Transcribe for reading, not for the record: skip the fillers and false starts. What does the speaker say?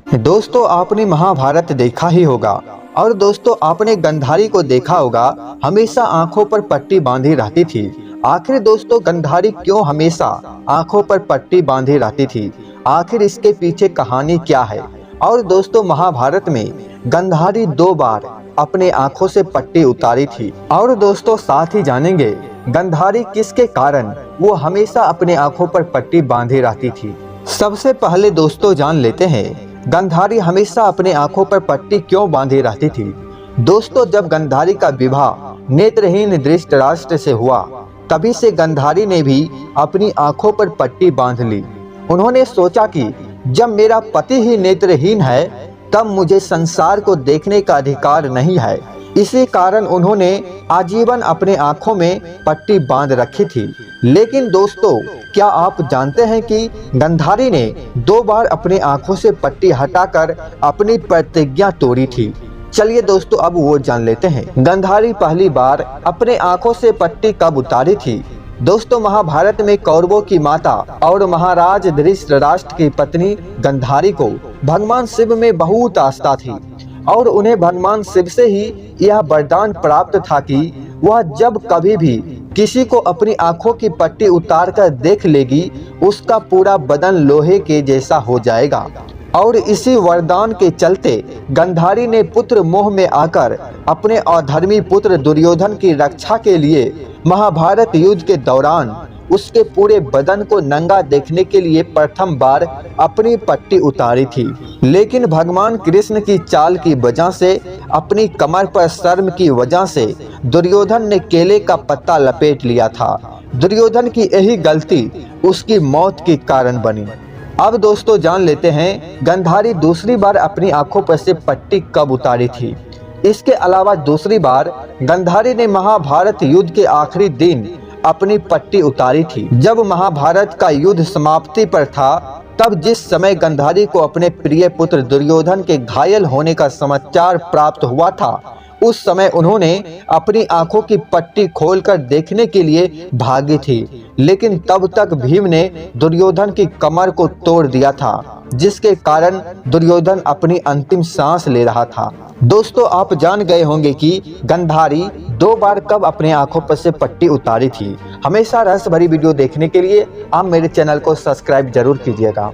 दोस्तों आपने महाभारत देखा ही होगा और दोस्तों आपने गंधारी को देखा होगा, हमेशा आंखों पर पट्टी बांधी रहती थी। आखिर दोस्तों गंधारी क्यों हमेशा आंखों पर पट्टी बांधी रहती थी? आखिर इसके पीछे कहानी क्या है? और दोस्तों महाभारत में गंधारी 2 बार अपने आंखों से पट्टी उतारी थी। और दोस्तों साथ ही जानेंगे गंधारी किसके कारण वो हमेशा अपने आंखों पर पट्टी बांधी रहती थी। सबसे पहले दोस्तों जान लेते हैं गंधारी हमेशा अपने आंखों पर पट्टी क्यों बांधी रहती थी। दोस्तों जब गंधारी का विवाह नेत्रहीन धृतराष्ट्र से हुआ, तभी से गंधारी ने भी अपनी आंखों पर पट्टी बांध ली। उन्होंने सोचा कि जब मेरा पति ही नेत्रहीन है तब मुझे संसार को देखने का अधिकार नहीं है। इसी कारण उन्होंने आजीवन अपने आंखों में पट्टी बांध रखी थी। लेकिन दोस्तों क्या आप जानते हैं कि गंधारी ने 2 बार अपने आंखों से पट्टी हटाकर अपनी प्रतिज्ञा तोड़ी थी। चलिए दोस्तों अब वो जान लेते हैं गंधारी पहली बार अपने आंखों से पट्टी कब उतारी थी। दोस्तों महाभारत में कौरवों की माता और महाराज धृतराष्ट्र की पत्नी गंधारी को भगवान शिव में बहुत आस्था थी और उन्हें भगवान शिव से ही यह वरदान प्राप्त था कि वह जब कभी भी किसी को अपनी आंखों की पट्टी उतार कर देख लेगी, उसका पूरा बदन लोहे के जैसा हो जाएगा। और इसी वरदान के चलते गंधारी ने पुत्र मोह में आकर अपने अधर्मी पुत्र दुर्योधन की रक्षा के लिए महाभारत युद्ध के दौरान उसके पूरे बदन को नंगा देखने के लिए प्रथम बार अपनी पट्टी उतारी थी। लेकिन भगवान कृष्ण की चाल की वजह से, अपनी कमर पर शर्म की वजह से दुर्योधन ने केले का पत्ता लपेट लिया था। दुर्योधन की यही गलती उसकी मौत के कारण बनी। अब दोस्तों जान लेते हैं गंधारी दूसरी बार अपनी आंखों पर से पट्टी कब उतारी थी। इसके अलावा दूसरी बार गंधारी ने महाभारत युद्ध के आखिरी दिन अपनी पट्टी उतारी थी। जब महाभारत का युद्ध समाप्ति पर था, तब जिस समय गंधारी को अपने प्रिय पुत्र दुर्योधन के घायल होने का समाचार प्राप्त हुआ था, उस समय उन्होंने अपनी आंखों की पट्टी खोलकर देखने के लिए भागी थी। लेकिन तब तक भीम ने दुर्योधन की कमर को तोड़ दिया था, जिसके कारण दुर्योधन अपनी अंतिम सांस ले रहा था। दोस्तों आप जान गए होंगे कि गंधारी 2 बार कब अपने आंखों पर से पट्टी उतारी थी। हमेशा रहस्य भरी वीडियो देखने के लिए आप मेरे चैनल को सब्सक्राइब जरूर कीजिएगा।